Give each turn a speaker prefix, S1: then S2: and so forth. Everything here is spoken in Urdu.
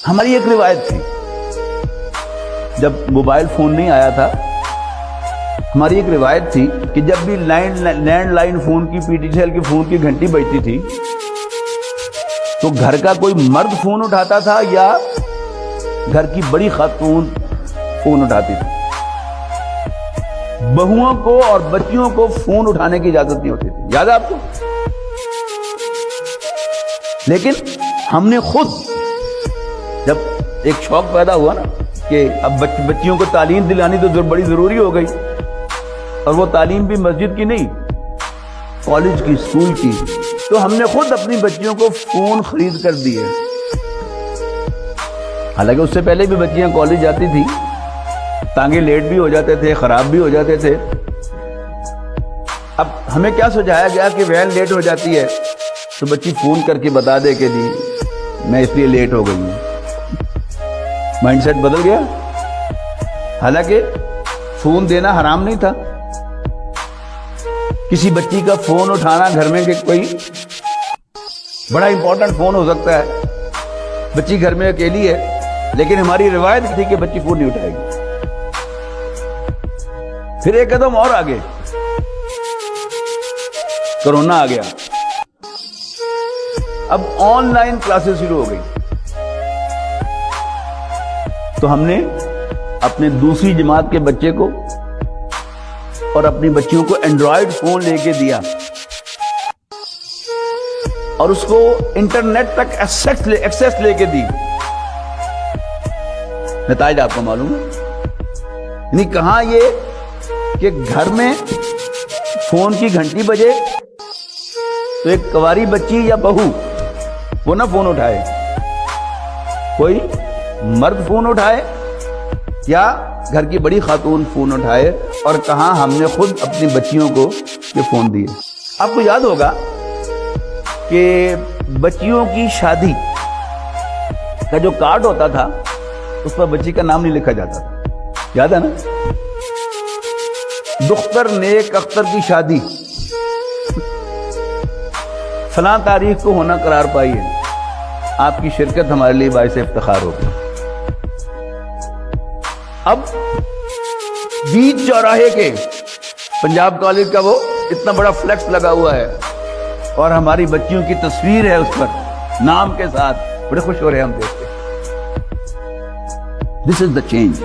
S1: ہماری ایک روایت تھی، جب موبائل فون نہیں آیا تھا ہماری ایک روایت تھی کہ جب بھی لینڈ لائن فون کی پی ٹی سی ایل کی فون کی گھنٹی بجتی تھی تو گھر کا کوئی مرد فون اٹھاتا تھا یا گھر کی بڑی خاتون فون اٹھاتی تھی. بہوؤں کو اور بچیوں کو فون اٹھانے کی اجازت نہیں ہوتی تھی. یاد ہے آپ کو؟ لیکن ہم نے خود جب ایک شوق پیدا ہوا نا کہ اب بچیوں کو تعلیم دلانی تو بڑی ضروری ہو گئی، اور وہ تعلیم بھی مسجد کی نہیں، کالج کی، اسکول کی، تو ہم نے خود اپنی بچیوں کو فون خرید کر دیے. حالانکہ اس سے پہلے بھی بچیاں کالج جاتی تھی، تانگے لیٹ بھی ہو جاتے تھے، خراب بھی ہو جاتے تھے. اب ہمیں کیا سمجھایا گیا کہ وین لیٹ ہو جاتی ہے تو بچی فون کر کے بتا دے کہ جی میں اس لیے لیٹ ہو گئی ہوں. مائنڈ سیٹ بدل گیا. حالانکہ فون دینا حرام نہیں تھا. کسی بچی کا فون اٹھانا گھر میں کہ کوئی بڑا امپورٹنٹ فون ہو سکتا ہے، بچی گھر میں اکیلی ہے، لیکن ہماری روایت تھی کہ بچی فون نہیں اٹھائے گی. پھر ایک قدم اور آگے، کرونا آ گیا. اب آن لائن کلاسز شروع ہو گئی تو ہم نے اپنے دوسری جماعت کے بچے کو اور اپنی بچیوں کو اینڈرائیڈ فون لے کے دیا اور اس کو انٹرنیٹ تک ایکسیس لے کے دی. نتائج آپ کو معلوم ہے. یعنی کہاں یہ کہ گھر میں فون کی گھنٹی بجے تو ایک کواری بچی یا بہو وہ نہ فون اٹھائے، کوئی مرد فون اٹھائے یا گھر کی بڑی خاتون فون اٹھائے، اور کہاں ہم نے خود اپنی بچیوں کو یہ فون دیے. آپ کو یاد ہوگا کہ بچیوں کی شادی کا جو کارڈ ہوتا تھا اس پر بچی کا نام نہیں لکھا جاتا تھا. یاد ہے نا؟ دختر نیک اختر کی شادی فلاں تاریخ کو ہونا قرار پائی ہے، آپ کی شرکت ہمارے لیے باعث افتخار ہوگی. اب بیچ چوراہے کے پنجاب کالج کا وہ اتنا بڑا فلیکس لگا ہوا ہے اور ہماری بچیوں کی تصویر ہے اس پر نام کے ساتھ. بڑے خوش ہو رہے ہیں ہم دیکھ کے. دس از دا چینج.